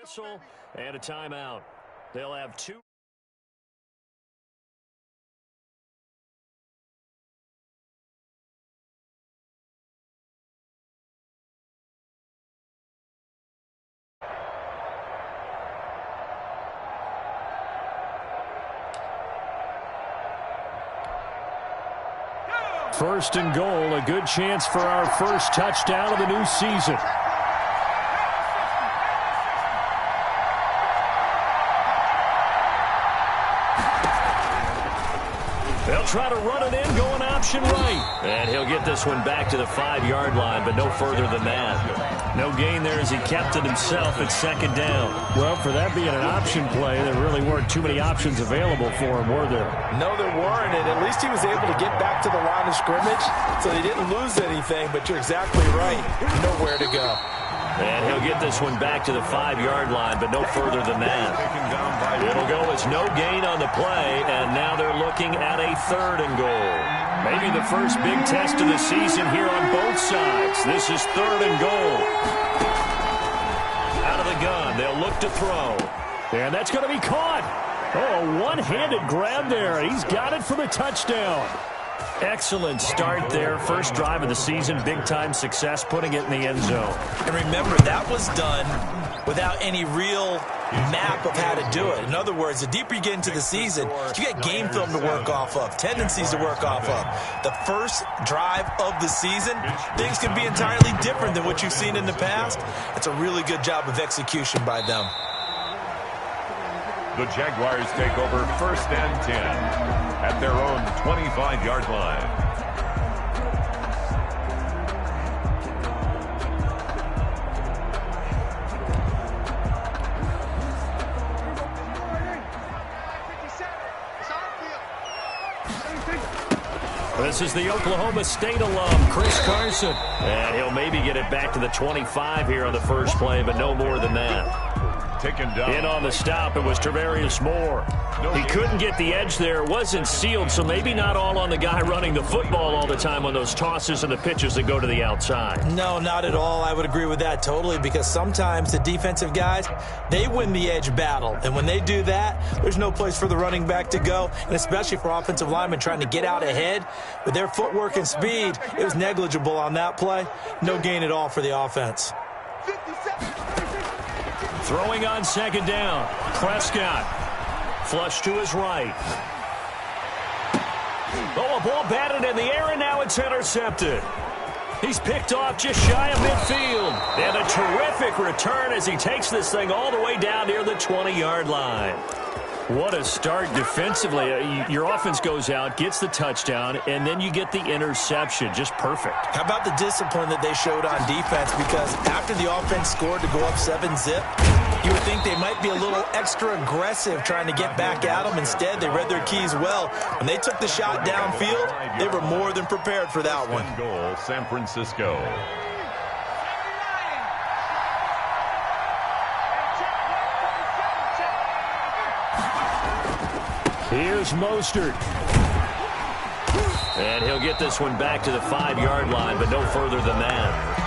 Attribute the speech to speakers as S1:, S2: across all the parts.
S1: Whistle and a timeout. They'll have two. First and goal, a good chance for our first touchdown of the new season. They'll try to run it in, going option right. And he'll get this one back to the 5-yard line, but no further than that. No gain there as he kept it himself at second down. Well, for that being an option play, there really weren't too many options available for him, were there?
S2: No, there weren't, and at least he was able to get back to the line of scrimmage, so he didn't lose anything, but you're exactly right. Nowhere to go.
S1: And he'll get this one back to the 5-yard line, but no further than that. It'll go as no gain on the play, and now they're looking at a 3rd and goal. Maybe the first big test of the season here on both sides. This is 3rd and goal. Out of the gun, they'll look to throw. And that's going to be caught. Oh, a one-handed grab there. He's got it for the touchdown. Excellent start there. First drive of the season, big-time success, putting it in the end zone.
S2: And remember, that was done without any real map of how to do it. In other words, the deeper you get into the season, you get game film to work off of, tendencies to work off of. The first drive of the season, things can be entirely different than what you've seen in the past. It's a really good job of execution by them.
S3: The Jaguars take over 1st and 10 at their own 25-yard line.
S1: This is the Oklahoma State alum, Chris Carson. And he'll maybe get it back to the 25 here on the first play, but no more than that.
S3: Taken down.
S1: In on the stop, it was Travarius Moore. He couldn't get the edge there. It wasn't sealed, so maybe not all on the guy running the football all the time on those tosses and the pitches that go to the outside.
S2: No, not at all. I would agree with that totally, because sometimes the defensive guys, they win the edge battle. And when they do that, there's no place for the running back to go, and especially for offensive linemen trying to get out ahead. With their footwork and speed, it was negligible on that play. No gain at all for the offense.
S1: Throwing on second down, Prescott. Flush to his right. Oh, a ball batted in the air, and now it's intercepted. He's picked off just shy of midfield. And a terrific return as he takes this thing all the way down near the 20-yard line. What a start defensively. Your offense goes out, gets the touchdown, and then you get the interception. Just perfect. How
S2: about the discipline that they showed on defense? Because after the offense scored to go up 7-zip, you would think they might be a little extra aggressive trying to get back at them. Instead, they read their keys well. When they took the shot downfield, they were more than prepared for that one.
S3: Goal, San Francisco.
S1: Here's Mostert. And he'll get this one back to the 5-yard line, but no further than that.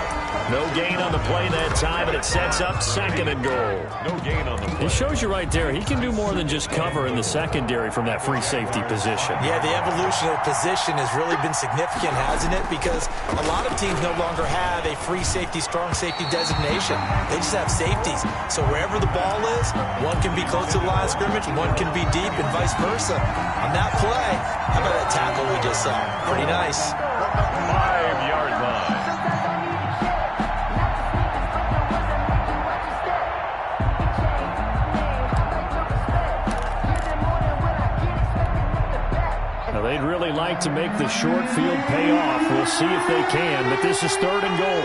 S1: No gain on the play that time, and it sets up 2nd and goal.
S3: No gain on the play.
S1: It shows you right there, he can do more than just cover in the secondary from that free safety position.
S2: Yeah, the evolution of position has really been significant, hasn't it? Because a lot of teams no longer have a free safety, strong safety designation. They just have safeties. So wherever the ball is, one can be close to the line of scrimmage, one can be deep, and vice versa. On that play, how about that tackle we just saw? Pretty nice.
S3: 5-yard line.
S1: They'd really like to make the short field pay off. We'll see if they can, but this is 3rd and goal.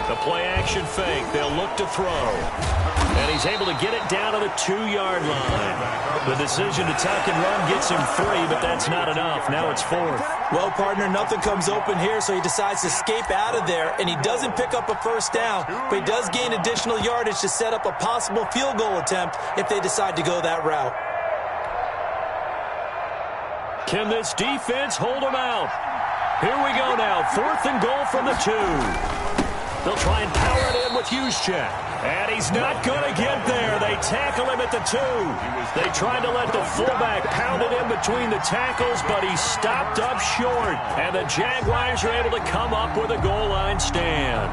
S1: The play-action fake. They'll look to throw. And he's able to get it down to the 2-yard line. The decision to tuck and run gets him 3, but that's not enough. Now it's 4th.
S2: Well, partner, nothing comes open here, so he decides to escape out of there, and he doesn't pick up a first down, but he does gain additional yardage to set up a possible field goal attempt if they decide to go that route.
S1: Can this defense hold them out? Here we go now. 4th and goal from the 2. They'll try and power it in with Juszczyk. And he's not going to get there. They tackle him at the 2. They tried to let the fullback pound it in between the tackles, but he stopped up short. And the Jaguars are able to come up with a goal line stand.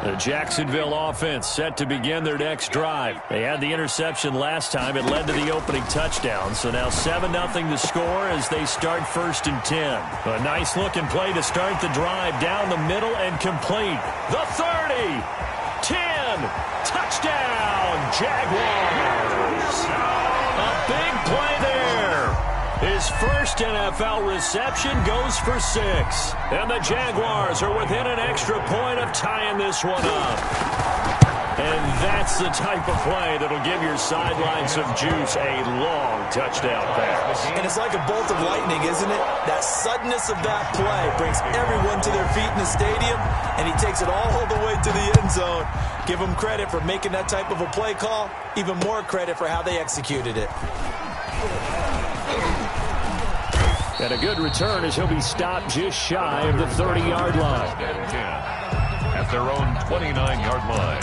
S1: The Jacksonville offense set to begin their next drive. They had the interception last time. It led to the opening touchdown. So now 7-0 to score as they start 1st and 10. A nice-looking play to start the drive down the middle and complete. The 30, 10, touchdown, Jaguars. A big play there. His first NFL reception goes for 6. And the Jaguars are within an extra point of tying this one up. And that's the type of play that'll give your sideline some juice, a long touchdown pass.
S2: And it's like a bolt of lightning, isn't it? That suddenness of that play brings everyone to their feet in the stadium, and he takes it all the way to the end zone. Give him credit for making that type of a play call, even more credit for how they executed it.
S1: And a good return as he'll be stopped just shy of the 30-yard line.
S3: At their own 29-yard line.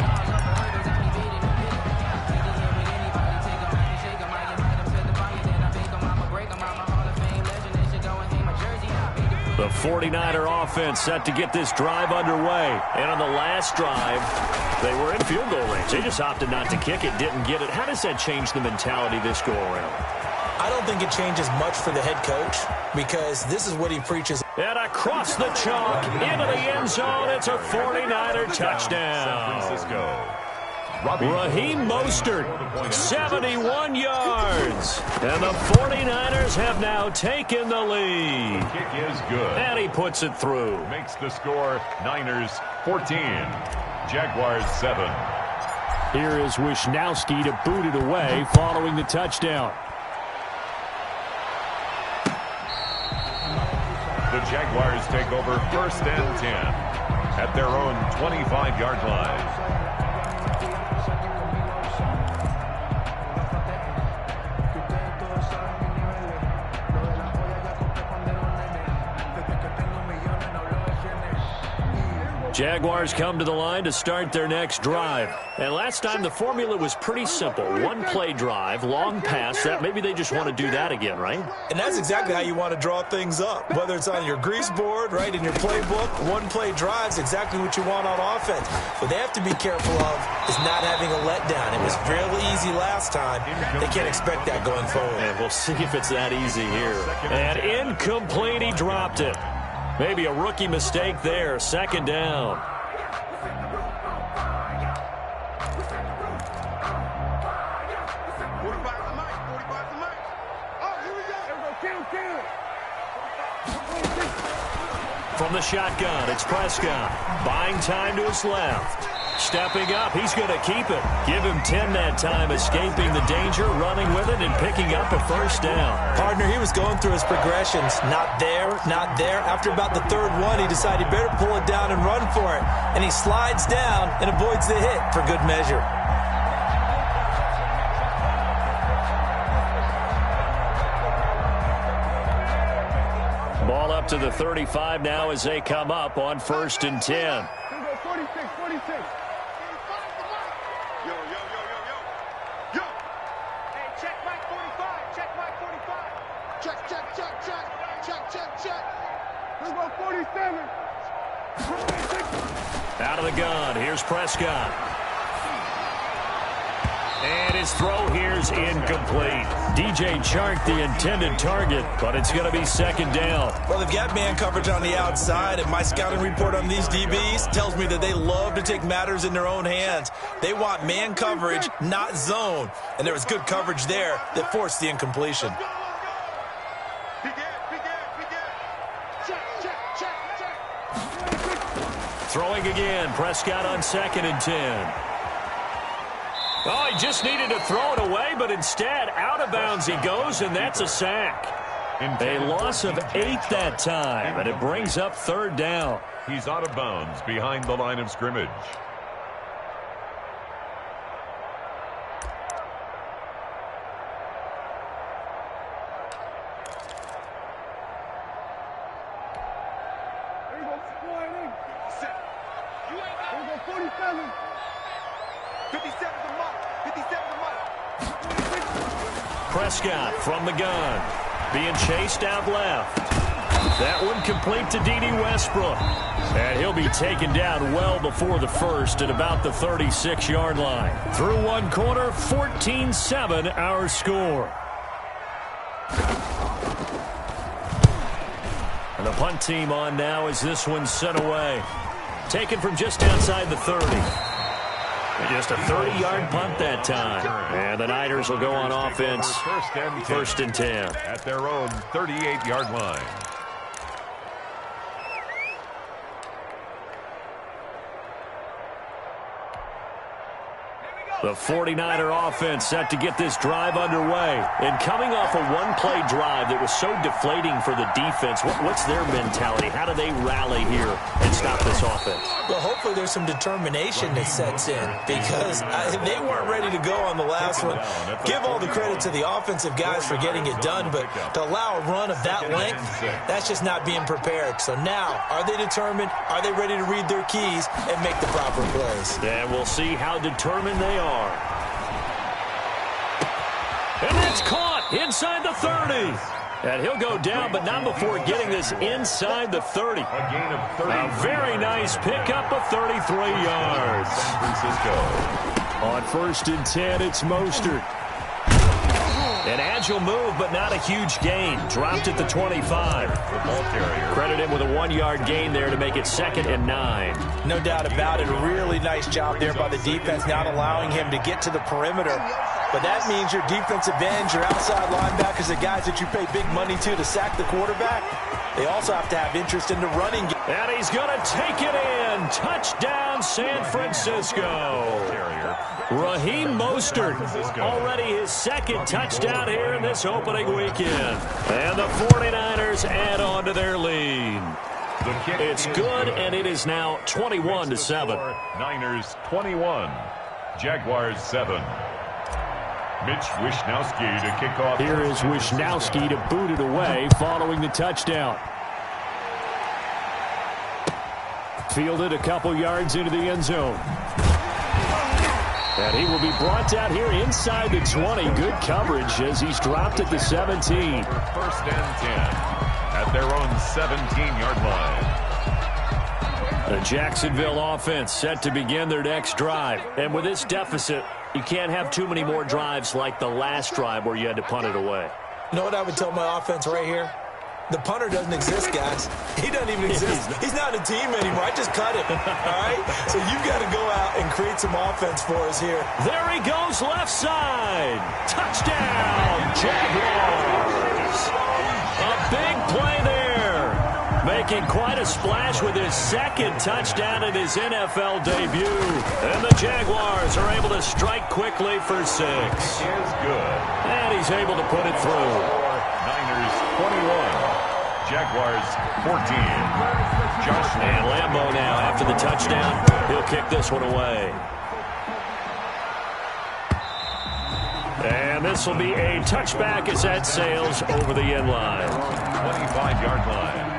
S1: The 49er offense set to get this drive underway. And on the last drive, they were in field goal range. They just opted not to kick it, didn't get it. How does that change the mentality this go-around?
S2: I don't think it changes much for the head coach because this is what he preaches.
S1: And across the chalk, into the end zone, it's a 49er touchdown.
S3: San Francisco.
S1: Raheem Mostert, 71 yards. And the 49ers have now taken the lead.
S3: The kick is good.
S1: And he puts it through.
S3: Makes the score Niners 14, Jaguars 7.
S1: Here is Wisnowski to boot it away following the touchdown.
S3: The Jaguars take over 1st and 10 at their own 25-yard line.
S1: Jaguars come to the line to start their next drive. And last time the formula was pretty simple. One play drive, long pass. That maybe they just want to do that again, right?
S2: And that's exactly how you want to draw things up. Whether it's on your grease board, right, in your playbook, one play drive is exactly what you want on offense. What they have to be careful of is not having a letdown. It was fairly easy last time. They can't expect that going forward.
S1: And we'll see if it's that easy here. And incomplete, he dropped it. Maybe a rookie mistake there. 2nd down. From the shotgun, it's Prescott. Buying time to his left. Stepping up, he's going to keep it. Give him 10 that time, escaping the danger, running with it, and picking up a 1st down.
S2: Partner, he was going through his progressions. Not there, not there. After about the 3rd one, he decided he better pull it down and run for it. And he slides down and avoids the hit for good measure.
S1: Ball up to the 35 now as they come up on 1st and 10.
S4: 46.
S1: Out of the gun, here's Prescott. And his throw here's incomplete. DJ Chark, the intended target, but it's going to be 2nd down.
S2: Well, they've got man coverage on the outside, and my scouting report on these DBs tells me that they love to take matters in their own hands. They want man coverage, not zone. And there was good coverage there that forced the incompletion.
S1: Throwing again, Prescott on 2nd and 10. Oh, he just needed to throw it away, but instead, out of bounds he goes, and that's a sack. A loss of 8 that time, and it brings up 3rd down.
S3: He's out of bounds behind the line of scrimmage.
S4: Here we go, 47. 57 the mark. 57 the mark.
S1: Prescott from the gun. Being chased out left. That one complete to D.D. Westbrook. And he'll be taken down well before the first at about the 36-yard line. Through one quarter, 14-7 our score. And the punt team on now as this one's sent away. Taken from just outside the 30. Just a 30-yard punt that time. And the Niners will go on offense. First and 10.
S3: At their own 38-yard line.
S1: The 49er offense set to get this drive underway. And coming off a one-play drive that was so deflating for the defense, what's their mentality? How do they rally here and stop this offense?
S2: Well, hopefully there's some determination that sets in because they weren't ready to go on the last one. Give all the credit to the offensive guys for getting it done, but to allow a run of that length, that's just not being prepared. So now, are they determined? Are they ready to read their keys and make the proper plays?
S1: And we'll see how determined they are. And that's caught inside the 30. And he'll go down, but not before getting this inside the 30.
S3: A gain of 30.
S1: A very nice pickup of 33 yards.
S3: San Francisco.
S1: On first and 10, it's Mostert. An agile move, but not a huge gain. Dropped at the 25. Credit him with a 1-yard gain there to make it 2nd and 9.
S2: No doubt about it. A really nice job there by the defense, not allowing him to get to the perimeter. But that means your defensive ends, your outside linebackers, the guys that you pay big money to sack the quarterback, they also have to have interest in the running game.
S1: And he's going to take it in. Touchdown, San Francisco. Raheem Mostert, already his 2nd touchdown here in this opening weekend. And the 49ers add on to their lead. It's good, and it is now 21-7.
S3: Niners 21, Jaguars 7. Mitch Wishnowsky to kick off.
S1: Here is Wishnowsky to boot it away following the touchdown. Fielded a couple yards into the end zone. And he will be brought down here inside the 20. Good coverage as he's dropped at the 17.
S3: First and 10 at their own 17-yard line.
S1: The Jacksonville offense set to begin their next drive. And with this deficit, you can't have too many more drives like the last drive where you had to punt it away.
S2: You know what I would tell my offense right here? The punter doesn't exist, guys. He doesn't even exist. He's not a team anymore. I just cut him, all right? So you've got to go out and create some offense for us here.
S1: There he goes, left side. Touchdown, Jaguars. A big play there. Making quite a splash with his 2nd touchdown in his NFL debut. And the Jaguars are able to strike quickly for 6.
S3: Is good.
S1: And he's able to put it through.
S3: Niners 21. Jaguars 14. Josh
S1: And Lambeau now after the touchdown. He'll kick this one away. And this will be a touchback as that sails over the end line.
S3: 25-yard line.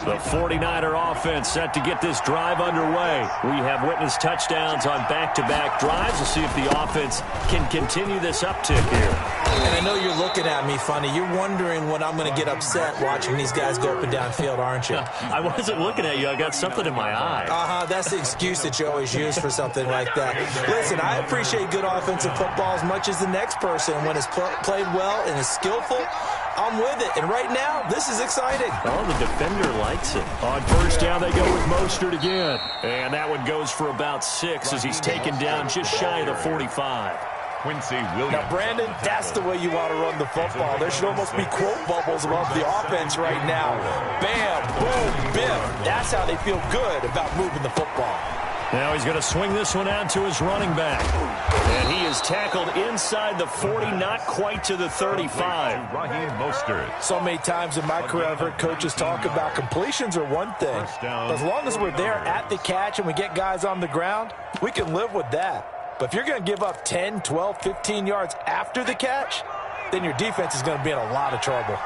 S1: The 49er offense set to get this drive underway. We have witnessed touchdowns on back-to-back drives. We'll see if the offense can continue this uptick here.
S2: And I know you're looking at me funny. You're wondering when I'm going to get upset watching these guys go up and down field, aren't you?
S1: I wasn't looking at you. I got something in my eye.
S2: That's the excuse that you always use for something like that. Listen, I appreciate good offensive football as much as the next person. When it's played well and is skillful, I'm with it. And right now, this is exciting.
S1: Oh, the defender likes it. On first down, they go with Mostert again. And that one goes for about 6 as he's taken down just shy of the 45.
S3: Quincy Williams.
S2: Now, Brandon, that's the way you want to run the football. There should almost be quote bubbles above the offense right now. Bam, boom, biff. That's how they feel good about moving the football.
S1: Now he's going to swing this one out to his running back. And he is tackled inside the 40, not quite to the 35.
S3: Raheem Mostert.
S2: So many times in my career, I've heard coaches talk about completions are one thing. But as long as we're there at the catch and we get guys on the ground, we can live with that. But if you're going to give up 10, 12, 15 yards after the catch, then your defense is going to be in a lot of trouble.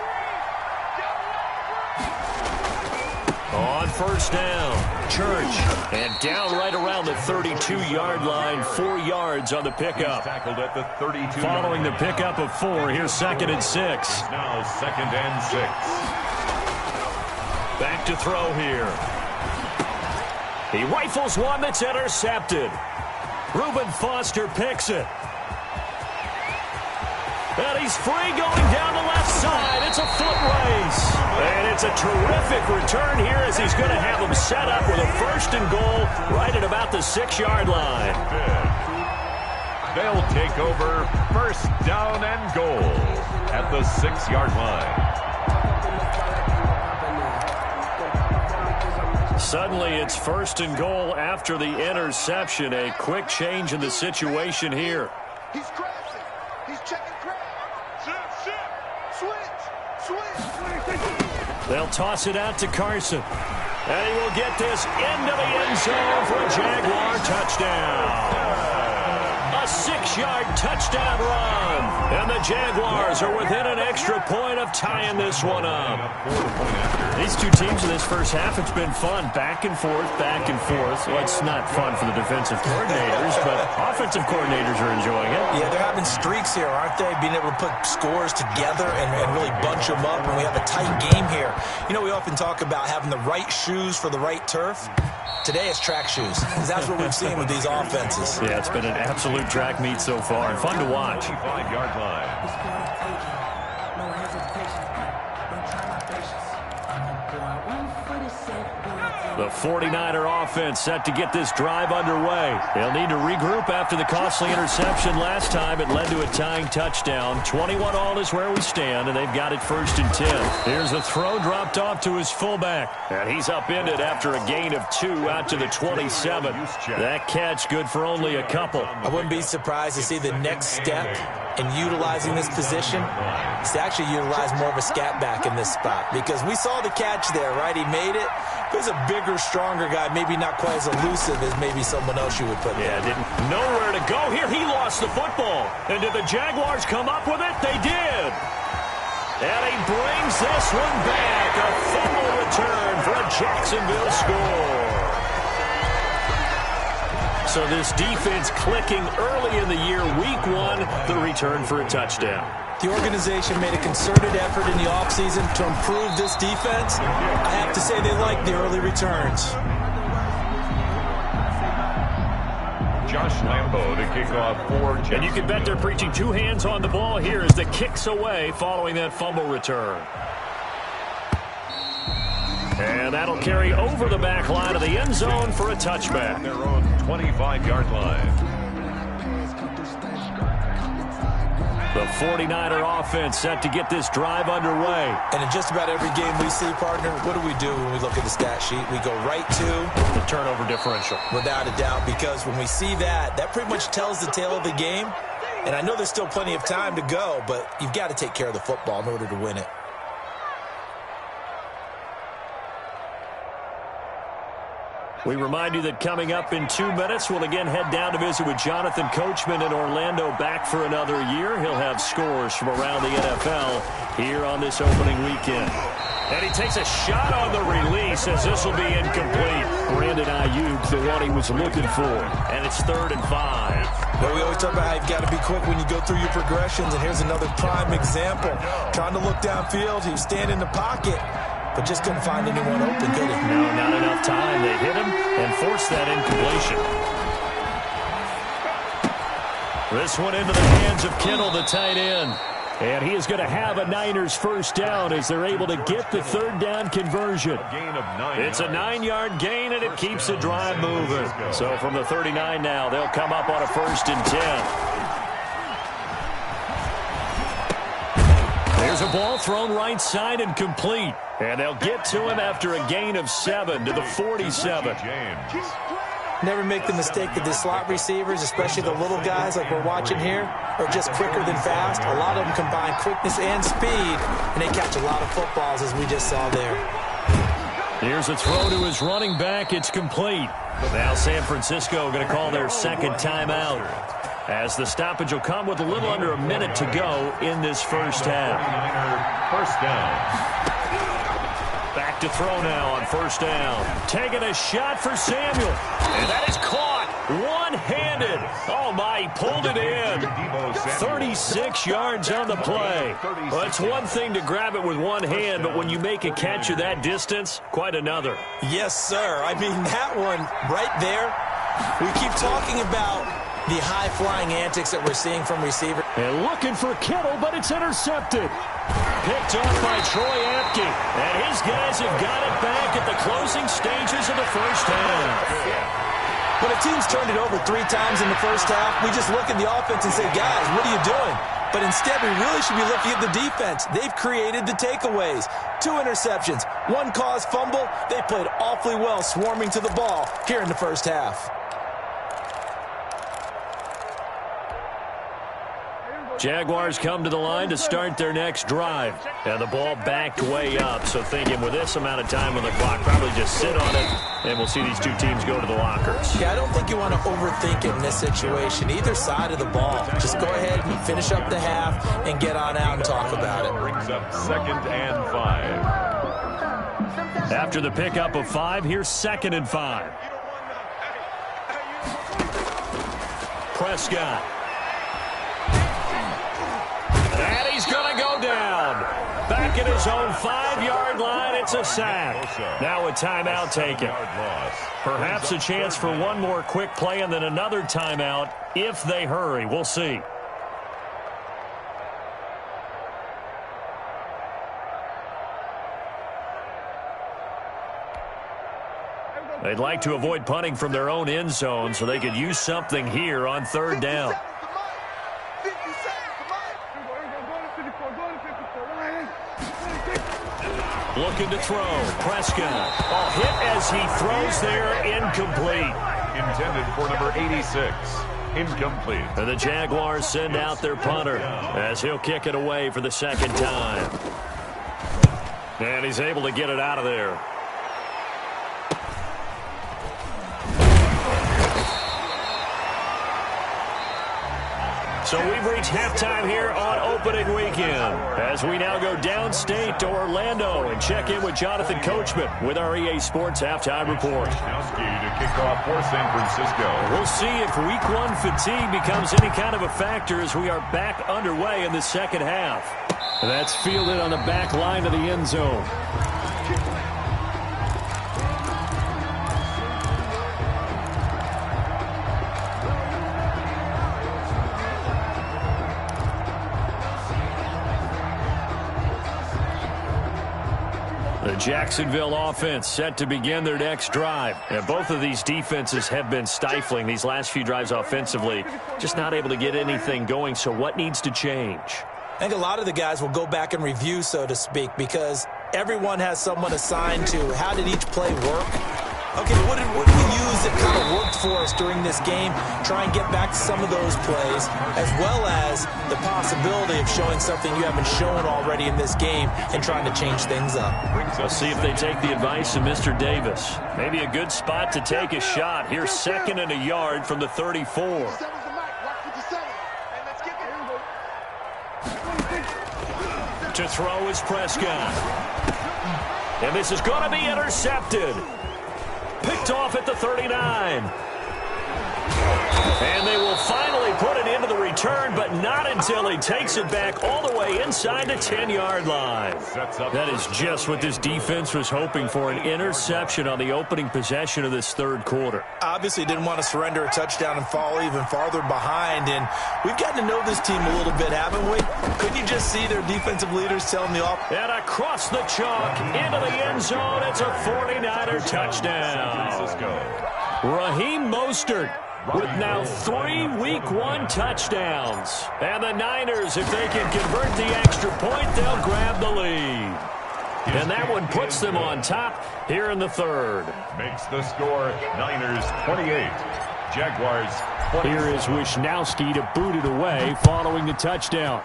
S1: On first down, Church, and down right around the 32-yard line, 4 yards on the pickup.
S3: Tackled at the 32.
S1: Following the pickup of 4, here's 2nd and 6.
S3: Now 2nd and 6.
S1: Back to throw here. He rifles one that's intercepted. Reuben Foster picks it. And he's free going down the left side. It's a foot race. And it's a terrific return here as he's going to have him set up with a 1st and goal right at about the 6-yard line.
S3: They'll take over 1st down and goal at the 6-yard line.
S1: Suddenly it's 1st and goal after the interception. A quick change in the situation here.
S4: He's crashing. He's checking crash. Switch.
S1: They'll toss it out to Carson. And he will get this into the end zone for a Jaguar touchdown. A 6-yard touchdown run. And the Jaguars are within an extra point of tying this one up. These two teams in this first half, it's been fun. Back and forth, back and forth. Well, it's not fun for the defensive coordinators, but offensive coordinators are enjoying it.
S2: Yeah, they're having streaks here, aren't they? Being able to put scores together and really bunch them up, and we have a tight game here. You know, we often talk about having the right shoes for the right turf. Today it's track shoes, because that's what we've seen with these offenses.
S1: Yeah, it's been an absolute track meet so far, and fun to watch.
S3: 5-yard line.
S1: The 49er offense set to get this drive underway. They'll need to regroup after the costly interception last time. It led to a tying touchdown. 21 all is where we stand, and they've got it 1st and 10. Here's a throw dropped off to his fullback, and he's upended after a gain of 2 out to the 27. That catch good for only a couple.
S2: I wouldn't be surprised to see the next step in utilizing this position is to actually utilize more of a scat back in this spot, because we saw the catch there, right? He made it. There's a bigger, stronger guy, maybe not quite as elusive as maybe someone else you would put there.
S1: Yeah, didn't nowhere to go here. He lost the football. And did the Jaguars come up with it? They did. And he brings this one back. A fumble return for a Jacksonville score. So this defense clicking early in the year, week 1, the return for a touchdown.
S2: The organization made a concerted effort in the offseason to improve this defense. I have to say they like the early returns.
S3: Josh Lambo to kick off for Jacksonville.
S1: And you can bet they're preaching 2 hands on the ball here as the kick's away following that fumble return. And that'll carry over the back line of the end zone for a touchback.
S3: Their own 25-yard line.
S1: The 49er offense set to get this drive underway.
S2: And in just about every game we see, partner, what do we do when we look at the stat sheet? We go right to
S1: the turnover differential.
S2: Without a doubt, because when we see that, that pretty much tells the tale of the game. And I know there's still plenty of time to go, but you've got to take care of the football in order to win it.
S1: We remind you that coming up in 2 minutes, we'll again head down to visit with Jonathan Coachman in Orlando, back for another year. He'll have scores from around the NFL here on this opening weekend. And he takes a shot on the release as this will be incomplete. Brandon Ayuk, the one he was looking for. And it's 3rd and 5.
S2: Well, we always talk about how you've got to be quick when you go through your progressions, and here's another prime example. Trying to look downfield, he was standing in the pocket, but just couldn't find anyone open, could he?
S1: No, not enough time. They hit him and forced that incompletion. This one into the hands of Kittle, the tight end. And he is going to have a Niners 1st down as they're able to get the 3rd down conversion. It's a 9-yard gain, and it keeps the drive moving. So from the 39 now, they'll come up on a 1st and 10. There's a ball thrown right side and complete. And they'll get to him after a gain of 7 to the 47.
S2: Never make the mistake that the slot receivers, especially the little guys like we're watching here, are just quicker than fast. A lot of them combine quickness and speed, and they catch a lot of footballs, as we just saw there.
S1: Here's a throw to his running back. It's complete. Now San Francisco going to call their 2nd timeout. as the stoppage will come with a little under a minute to go in this first half.
S3: First down.
S1: Back to throw now on first down. Taking a shot for Samuel. And that is caught one-handed. Oh, my, he pulled it in. 36 yards on the play. Well, it's one thing to grab it with one hand, but when you make a catch of that distance, quite another.
S2: Yes, sir. I mean, that one right there, we keep talking about the high-flying antics that we're seeing from receivers.
S1: And looking for Kittle, but it's intercepted. Picked off by Troy Apke. And his guys have got it back at the closing stages of the first half.
S2: When a team's turned it over 3 times in the first half, we just look at the offense and say, guys, what are you doing? But instead, we really should be looking at the defense. They've created the takeaways. 2 interceptions, 1 caused fumble. They played awfully well swarming to the ball here in the first half.
S1: Jaguars come to the line to start their next drive. And the ball backed way up. So thinking with this amount of time on the clock, probably just sit on it, and we'll see these 2 teams go to the lockers.
S2: Yeah, I don't think you want to overthink it in this situation. Either side of the ball. Just go ahead and finish up the half and get on out and talk about it.
S3: Brings up 2nd and 5.
S1: After the pickup of 5, here's 2nd and 5. Prescott. And he's going to go down. Back at his own 5-yard line, it's a sack. Now a timeout taken. Perhaps a chance for one more quick play and then another timeout if they hurry. We'll see. They'd like to avoid punting from their own end zone so they could use something here on 3rd down. Looking to throw. Prescott. Oh, hit as he throws there. Incomplete.
S3: Intended for number 86. Incomplete.
S1: And the Jaguars send out their punter as he'll kick it away for the 2nd time. And he's able to get it out of there. So we've reached halftime here on opening weekend as we now go downstate to Orlando and check in with Jonathan Coachman with our EA Sports Halftime Report.
S3: To kick off for San Francisco.
S1: We'll see if Week 1 fatigue becomes any kind of a factor as we are back underway in the 2nd half. That's fielded on the back line of the end zone. The Jacksonville offense set to begin their next drive. And both of these defenses have been stifling these last few drives offensively. Just not able to get anything going. So what needs to change?
S2: I think a lot of the guys will go back and review, so to speak, because everyone has someone assigned to how did each play work. Okay, what did we use that kind of worked for us during this game? Try and get back to some of those plays, as well as the possibility of showing something you haven't shown already in this game and trying to change things up.
S1: We'll see if they take the advice of Mr. Davis. Maybe a good spot to take a shot. Here's 2nd and a yard from the 34. To throw is Prescott. And this is going to be intercepted. Picked off at the 39. And they will finally put it into the return, but not until he takes it back all the way inside the 10-yard line. That is just what this defense was hoping for, an interception on the opening possession of this 3rd quarter.
S2: Obviously didn't want to surrender a touchdown and fall even farther behind, and we've gotten to know this team a little bit, haven't we? Couldn't you just see their defensive leaders telling the offense?
S1: And across the chalk, into the end zone, it's a 49er touchdown. Raheem Mostert with now 3 Week 1 touchdowns. And the Niners, if they can convert the extra point, they'll grab the lead. And that one puts them on top here in the 3rd.
S3: Makes the score Niners 28. Jaguars 20.
S1: Here is Wisnowski to boot it away following the touchdown.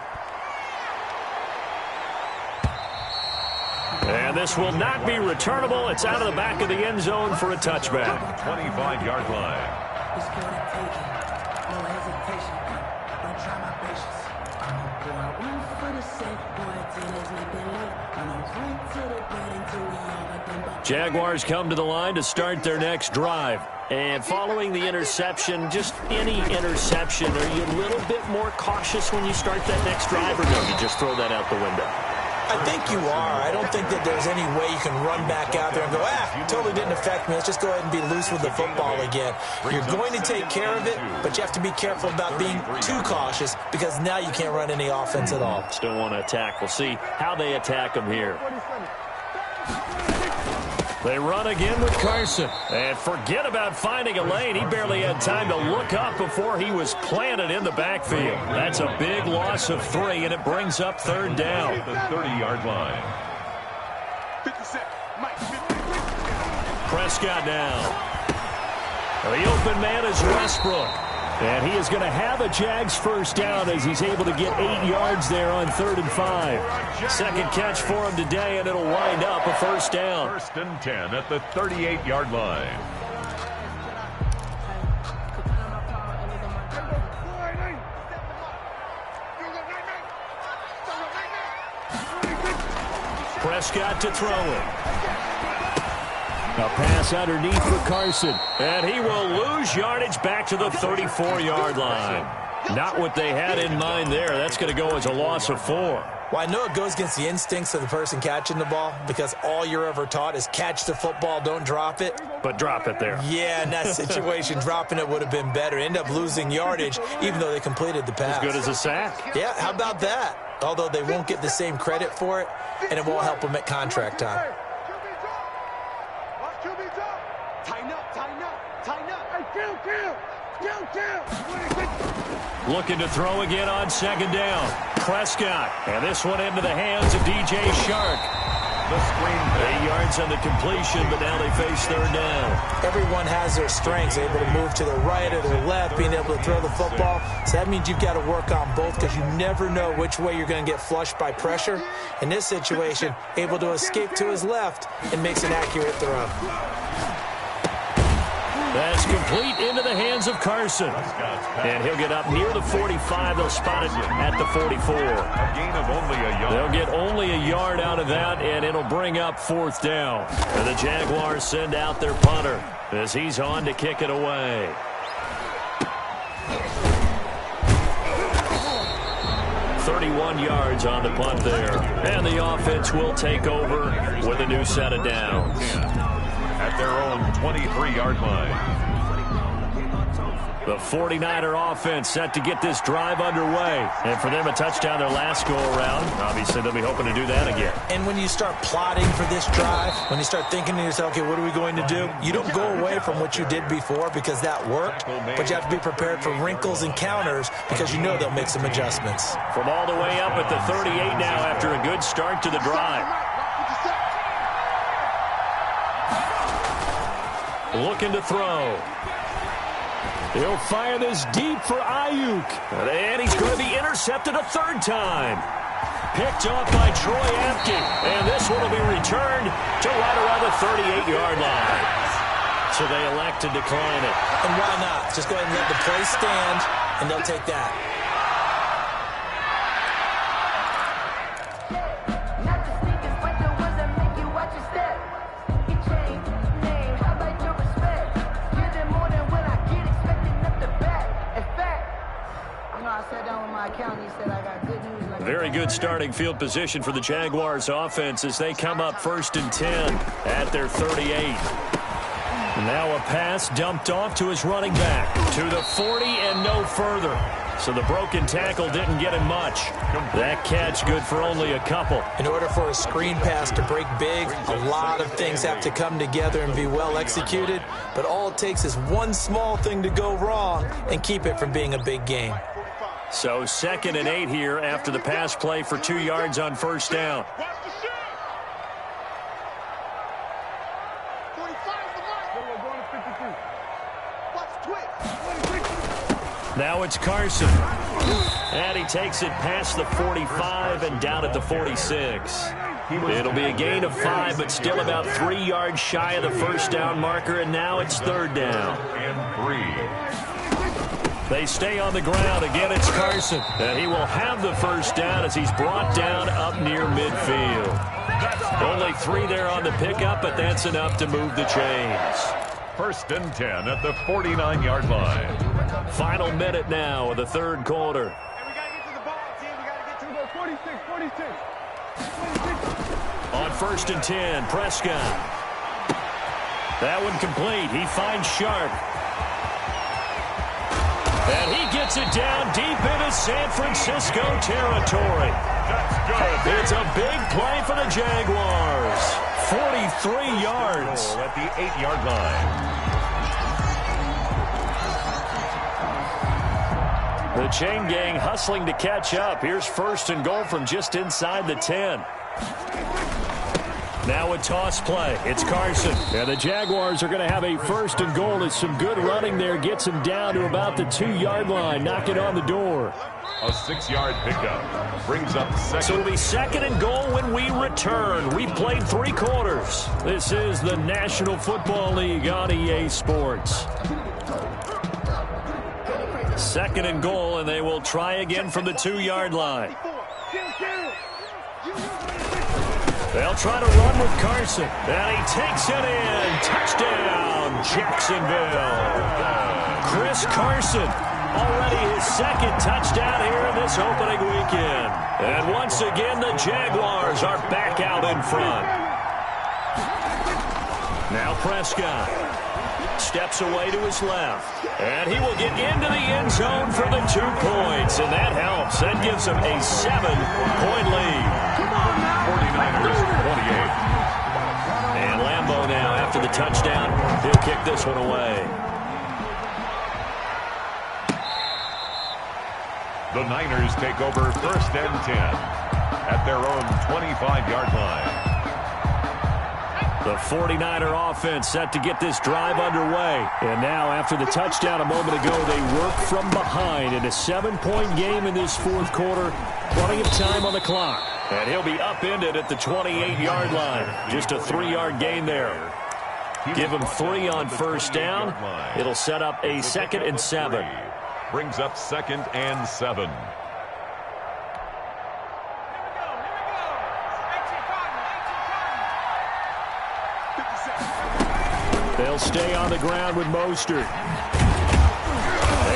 S1: And this will not be returnable. It's out of the back of the end zone for a touchback.
S3: 25-yard line.
S1: Jaguars come to the line to start their next drive. And following the interception, just any interception, are you a little bit more cautious when you start that next drive, or no, you just throw that out the window?
S2: I think you are. I don't think that there's any way you can run back out there and go, totally didn't affect me. Let's just go ahead and be loose with the football again. You're going to take care of it, but you have to be careful about being too cautious because now you can't run any offense at all.
S1: Still want to attack. We'll see how they attack them here. They run again with Carson. And forget about finding a lane. He barely had time to look up before he was planted in the backfield. That's a big loss of 3, and it brings up third down.
S3: The 30-yard line.
S1: Prescott now. The open man is Westbrook. And he is going to have a Jags first down as he's able to get 8 yards there on 3rd and 5. Second catch for him today, and it'll wind up a first down.
S3: 1st and 10 at the 38-yard line.
S1: Prescott to throw it. A pass underneath for Carson. And he will lose yardage back to the 34-yard line. Not what they had in mind there. That's going to go as a loss of 4.
S2: Well, I know it goes against the instincts of the person catching the ball because all you're ever taught is catch the football, don't drop it.
S1: But drop it there.
S2: Yeah, in that situation, dropping it would have been better. End up losing yardage even though they completed the pass.
S1: As good as a sack.
S2: Yeah, how about that? Although they won't get the same credit for it, and it won't help them at contract time.
S1: Looking to throw again on 2nd down. Prescott. And this one into the hands of DJ Shark.
S3: The screen.
S1: 8 yards on the completion, but now they face 3rd down.
S2: Everyone has their strengths, able to move to the right or the left, being able to throw the football. So that means you've got to work on both because you never know which way you're going to get flushed by pressure. In this situation, able to escape to his left and makes an accurate throw.
S1: That's complete into the hands of Carson. And he'll get up near the 45. They'll spot it at the 44.
S3: A gain of only a yard.
S1: They'll get only a yard out of that, and it'll bring up 4th down. And the Jaguars send out their punter as he's on to kick it away. .31 yards on the punt there. And the offense will take over with a new set of downs.
S3: At their own 23-yard line.
S1: The 49er offense set to get this drive underway. And for them, a touchdown their last go-around. Obviously, they'll be hoping to do that again.
S2: And when you start plotting for this drive, when you start thinking to yourself, okay, what are we going to do? You don't go away from what you did before because that worked, but you have to be prepared for wrinkles and counters because you know they'll make some adjustments.
S1: From all the way up at the 38 now after a good start to the drive. Looking to throw. He'll fire this deep for Ayuk. And he's going to be intercepted a 3rd time. Picked off by Troy Apke. And this one will be returned to right around the 38-yard line. So they elect to decline it.
S2: And why not? Just go ahead and let the play stand, and they'll take that.
S1: Very good starting field position for the Jaguars offense as they come up 1st and 10 at their 38. Now a pass dumped off to his running back to the 40 and no further. So the broken tackle didn't get him much. That catch good for only a couple.
S2: In order for a screen pass to break big, a lot of things have to come together and be well executed. But all it takes is one small thing to go wrong and keep it from being a big game.
S1: So 2nd and 8 here after the pass play for 2 yards on 1st down. Now it's Carson. And he takes it past the 45 and down at the 46. It'll be a gain of 5, but still about 3 yards shy of the 1st down marker, and now it's 3rd down.
S3: And 3.
S1: They stay on the ground. Again, it's Carson. And he will have the first down as he's brought down up near midfield. Only 3 there on the pickup, but that's enough to move the chains.
S3: 1st and 10 at the 49-yard line.
S1: Final minute now of the third quarter.
S4: And we got to get to the ball, team. We got to get to the 46.
S1: On 1st and 10, Prescott. That one complete. He finds Sharp. And he gets it down deep into San Francisco territory.
S3: That's good.
S1: It's a big play for the Jaguars. 43 yards.
S3: At the 8-yard line.
S1: The chain gang hustling to catch up. Here's 1st and goal from just inside the 10. Now a toss play. It's Carson. And the Jaguars are going to have a 1st and goal as some good running there gets him down to about the 2-yard line. Knock it on the door.
S3: A 6-yard pickup brings up 2nd.
S1: So it'll be 2nd and goal when we return. We've played 3 quarters. This is the National Football League on EA Sports. 2nd and goal, and they will try again from the 2-yard line. They'll try to run with Carson. And he takes it in. Touchdown, Jacksonville. Chris Carson, already his 2nd touchdown here in this opening weekend. And once again, the Jaguars are back out in front. Now Prescott steps away to his left. And he will get into the end zone for the 2 points. And that helps. That gives him a 7-point lead.
S3: 49ers 28.
S1: And Lambeau now, after the touchdown, he'll kick this one away.
S3: The Niners take over 1st and 10 at their own 25-yard line.
S1: The 49er offense set to get this drive underway. And now, after the touchdown a moment ago, they work from behind in a 7-point game in this 4th quarter. Plenty of time on the clock. And he'll be upended at the 28-yard line. Just a 3-yard gain there. Give him 3 on 1st down. It'll set up a 2nd and 7.
S3: Brings up 2nd and 7.
S1: They'll stay on the ground with Mostert.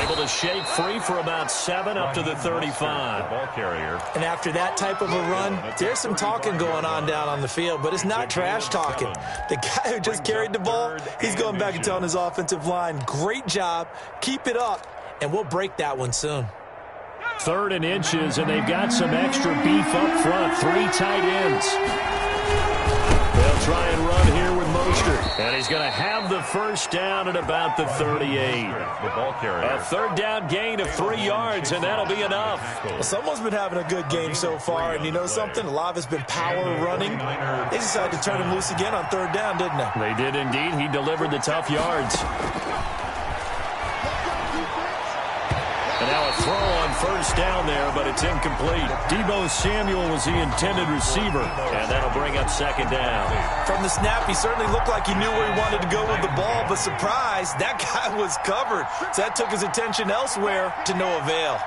S1: Able to shake free for about 7 up to the 35.
S3: Ball carrier.
S2: And after that type of a run, there's some talking going on down on the field, but it's not trash talking. The guy who just carried the ball, he's going back and telling his offensive line, great job, keep it up, and we'll break that one soon.
S1: 3rd and inches, and they've got some extra beef up front. 3 tight ends. They'll try and run here with Mostert. And he's going to have the first down at about the 38.
S3: The ball carrier.
S1: A 3rd down gain of 3 yards, and that'll be enough.
S2: Well, someone's been having a good game so far, and you know something? A lot of it's been power running. They decided to turn him loose again on 3rd down, didn't they?
S1: They did indeed. He delivered the tough yards. And now a throw on 1st down there, but it's incomplete. Deebo Samuel was the intended receiver, and that'll bring up 2nd down.
S2: From the snap, he certainly looked like he knew where he wanted to go with the ball, but surprise, that guy was covered. So that took his attention elsewhere to no avail.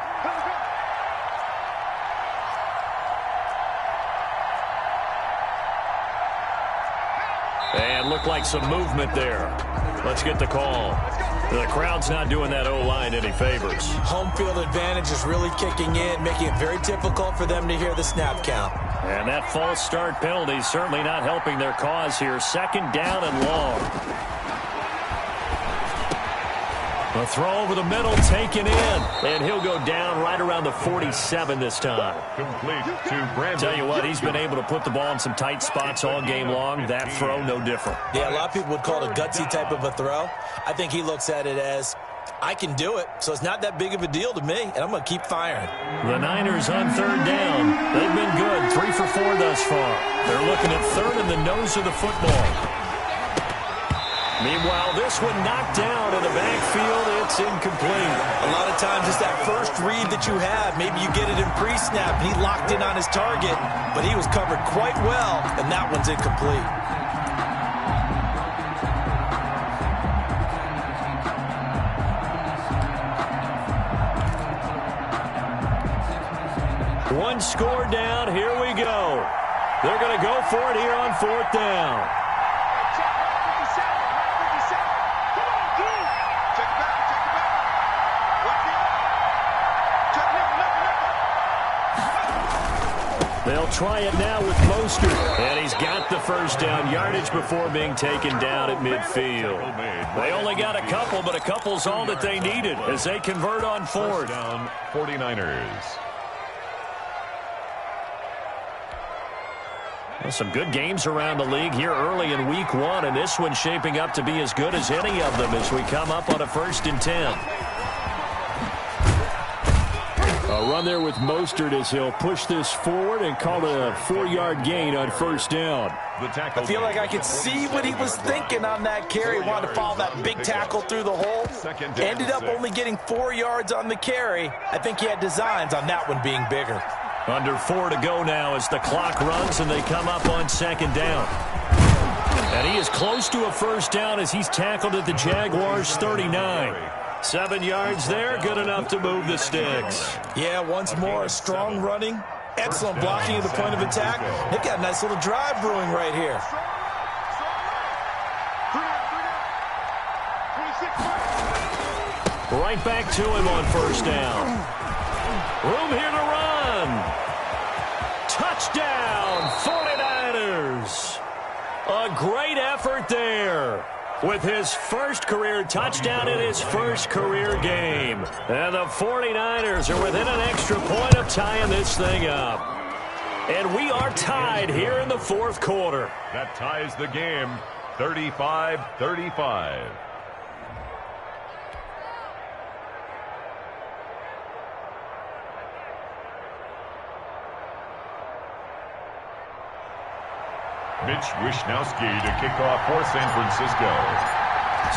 S1: And looked like some movement there. Let's get the call. The crowd's not doing that O-line any favors.
S2: Home field advantage is really kicking in, making it very difficult for them to hear the snap count.
S1: And that false start penalty is certainly not helping their cause here. 2nd down and long. A throw over the middle taken in. And he'll go down right around the 47 this time.
S3: Complete to Brandon.
S1: Tell you what, he's been able to put the ball in some tight spots all game long. That throw, no different.
S2: Yeah, a lot of people would call it a gutsy type of a throw. I think he looks at it as, I can do it, so it's not that big of a deal to me, and I'm going to keep firing.
S1: The Niners on 3rd down. They've been good, 3 for 4 thus far. They're looking at 3rd in the nose of the football. Meanwhile, this one knocked down in the backfield. It's incomplete.
S2: A lot of times it's that first read that you have. Maybe you get it in pre-snap, and he locked in on his target, but he was covered quite well, and that one's incomplete.
S1: One score down. Here we go. They're going to go for it here on 4th down. They'll try it now with Mostert. And he's got the first down yardage before being taken down at midfield. They only got a couple, but a couple's all that they needed as they convert on 4th.
S3: Down 49ers.
S1: Well, some good games around the league here early in week 1, and this one's shaping up to be as good as any of them as we come up on a 1st and 10. A run there with Mostert as he'll push this forward and call it a 4-yard gain on 1st down.
S2: I feel like I could see what he was thinking on that carry. He wanted to follow that big tackle through the hole. Ended up only getting 4 yards on the carry. I think he had designs on that one being bigger.
S1: Under 4 to go now as the clock runs and they come up on 2nd down. And he is close to a 1st down as he's tackled at the Jaguars' 39. 7 yards there, good enough to move the sticks.
S2: Yeah, once more, strong running, excellent blocking at the point of attack. They've got a nice little drive brewing right here.
S1: Right back to him on 1st down. Room here to run. Touchdown, 49ers. A great effort there, with his first career touchdown in his first career game. And the 49ers are within an extra point of tying this thing up. And we are tied here in the 4th quarter.
S3: That ties the game, 35-35. Mitch Wishnowski to kick off for San Francisco.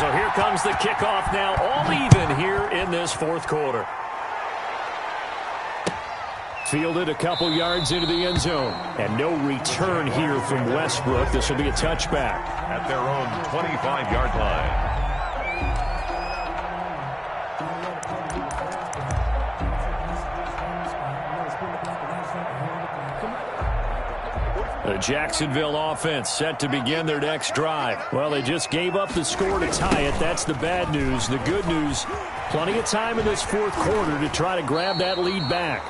S1: So here comes the kickoff now, all even here in this 4th quarter. Fielded a couple yards into the end zone. And no return here from Westbrook. This will be a touchback.
S3: At their own 25-yard line.
S1: The Jacksonville offense set to begin their next drive. Well, they just gave up the score to tie it. That's the bad news. The good news, plenty of time in this 4th quarter to try to grab that lead back.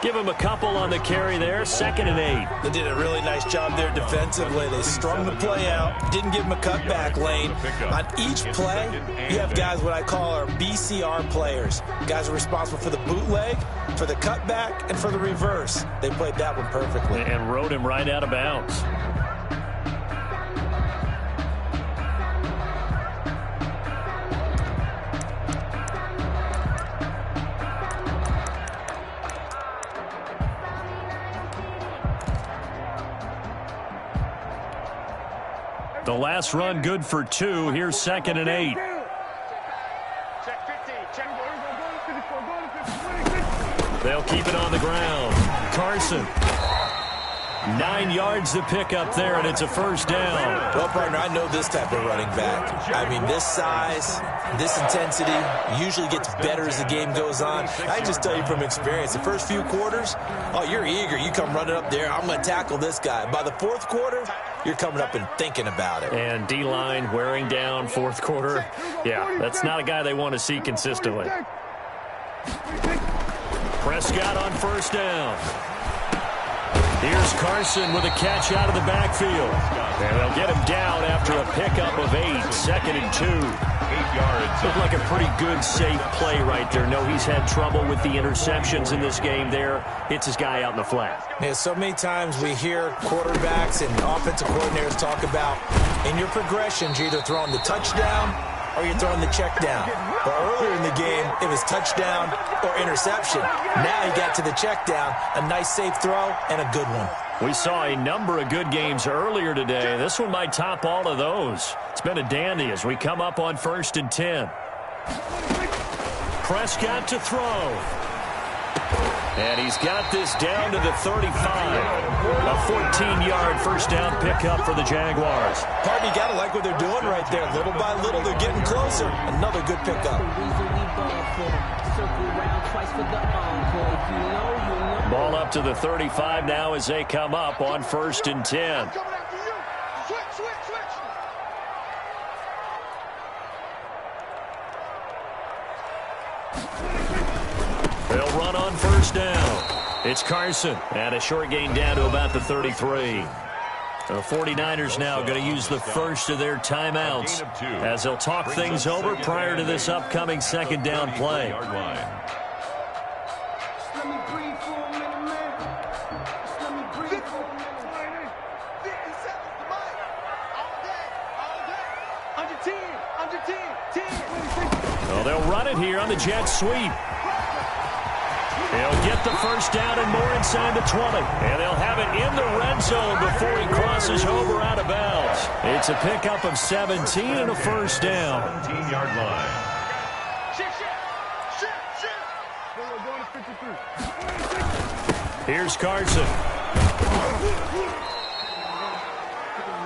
S1: Give them a couple on the carry there, 2nd and 8.
S2: They did a really nice job there defensively. They strung the play out, didn't give them a cutback lane. On each play, you have guys what I call our BCR players. Guys are responsible for the bootleg, for the cutback, and for the reverse. They played that one perfectly.
S1: And rode him right out of bounds. The last run good for 2. Here's 2nd and 8. They'll keep it on the ground. Carson. 9 yards to pick up there, and it's a 1st down.
S2: Well, partner, I know this type of running back. I mean, this size, this intensity usually gets better as the game goes on. I can just tell you from experience, the first few quarters, oh, you're eager. You come running up there, I'm going to tackle this guy. By the 4th quarter, you're coming up and thinking about it.
S1: And D-line wearing down 4th quarter. Yeah, that's not a guy they want to see consistently. Prescott on 1st down. Here's Carson with a catch out of the backfield. And they'll get him down after a pickup of 8. 2nd and 2.
S3: 8 yards.
S1: Looked like a pretty good, safe play right there. No, he's had trouble with the interceptions in this game there. Hits his guy out in the flat.
S2: Yeah, so many times we hear quarterbacks and offensive coordinators talk about in your progressions, you're either throwing the touchdown or you're throwing the check down. But earlier in the game, it was touchdown or interception. Now he got to the check down, a nice safe throw, and a good one.
S1: We saw a number of good games earlier today. This one might top all of those. It's been a dandy as we come up on 1st and 10. Prescott to throw. And he's got this down to the 35. A 14-yard 1st down pickup for the Jaguars.
S2: Partner, you got to like what they're doing right there. Little by little, they're getting closer. Another good pickup.
S1: Ball up to the 35 now as they come up on 1st and 10. They'll run on 1st down. It's Carson, and a short gain down to about the 33. The 49ers now going to use the first of their timeouts as they'll talk things over prior to this upcoming 2nd down play. Well, they'll run it here on the jet sweep. They'll get the 1st down and more inside the 20. And they'll have it in the red zone before he crosses over out of bounds. It's a pickup of 17 and a 1st down.
S3: 17-yard line.
S1: Here's Carson.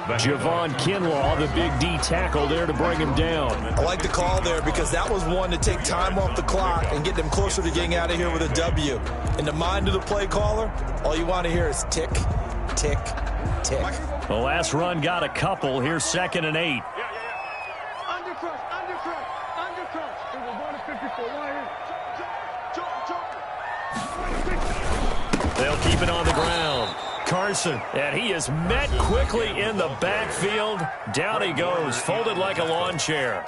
S1: Javon Kinlaw, the big D tackle there to bring him down.
S2: I like the call there because that was one to take time off the clock and get them closer to getting out of here with a W. In the mind of the play caller, all you want to hear is tick, tick, tick.
S1: The last run got a couple. Here's 2nd and 8.
S4: Undercrush. It was 1 54.
S1: They'll keep it on the ground. Carson, and he is met quickly in the backfield. Down he goes, folded like a lawn chair.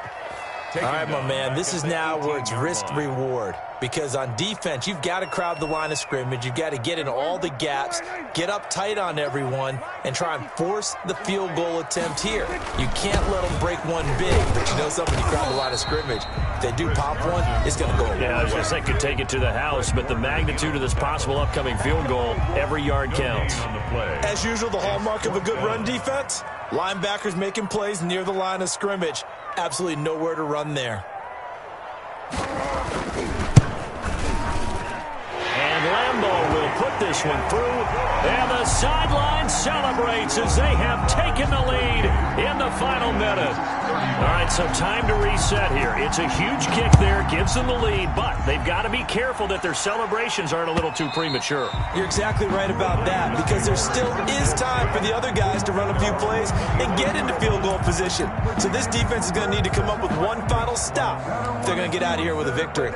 S2: All right, my man, this is now where it's risk-reward. Because on defense, you've got to crowd the line of scrimmage. You've got to get in all the gaps, get up tight on everyone, and try and force the field goal attempt here. You can't let them break one big, but you know something, you crowd the line of scrimmage. If they do pop one, it's going to go away.
S1: Yeah, I was going to say could take it to the house, but the magnitude of this possible upcoming field goal, every yard counts.
S2: As usual, the hallmark of a good run defense, linebackers making plays near the line of scrimmage. Absolutely nowhere to run there.
S1: And Lambeau will put this one through. And the sideline celebrates as they have taken the lead in the final minute. All right, so time to reset here. It's a huge kick there, gives them the lead, but they've got to be careful that their celebrations aren't a little too premature.
S2: You're exactly right about that because there still is time for the other guys to run a few plays and get into field goal position. So this defense is going to need to come up with one final stop if they're going to get out of here with a victory.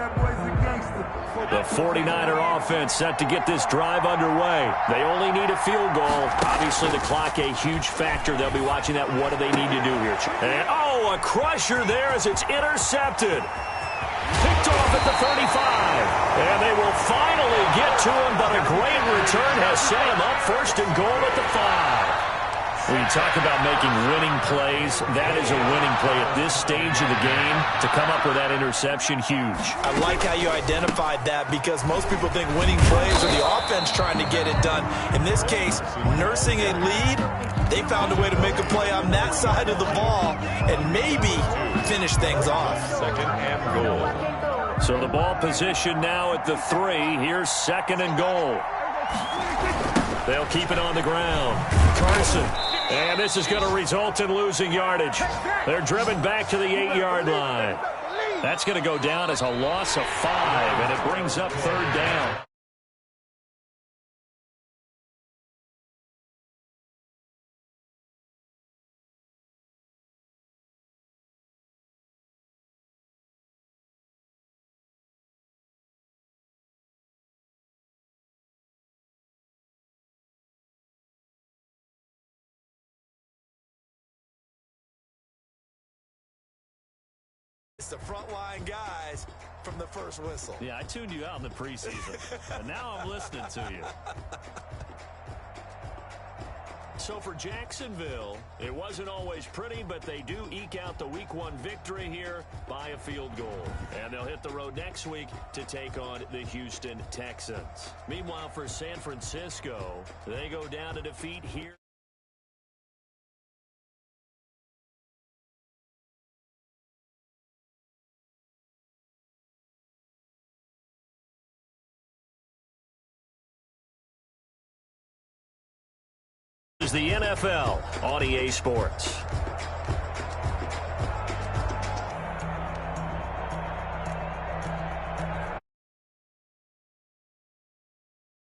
S1: The 49er offense set to get this drive underway. They only need a field goal. Obviously, the clock a huge factor. They'll be watching that. What do they need to do here? And, a crusher there as it's intercepted. Picked off at the 35. And they will finally get to him, but a great return has set him up 1st and goal at the 5. When you talk about making winning plays, that is a winning play at this stage of the game. To come up with that interception, huge.
S2: I like how you identified that because most people think winning plays are the offense trying to get it done. In this case, nursing a lead, they found a way to make a play on that side of the ball and maybe finish things off.
S3: 2nd and goal.
S1: So the ball position now at the 3. Here's 2nd and goal. They'll keep it on the ground. Carson. And this is going to result in losing yardage. They're driven back to the 8-yard line. That's going to go down as a loss of 5, and it brings up 3rd down.
S2: It's the frontline guys from the first whistle.
S1: Yeah, I tuned you out in the preseason, and now I'm listening to you. So for Jacksonville, it wasn't always pretty, but they do eke out the Week 1 victory here by a field goal. And they'll hit the road next week to take on the Houston Texans. Meanwhile, for San Francisco, they go down to defeat here. Is the NFL on EA Sports.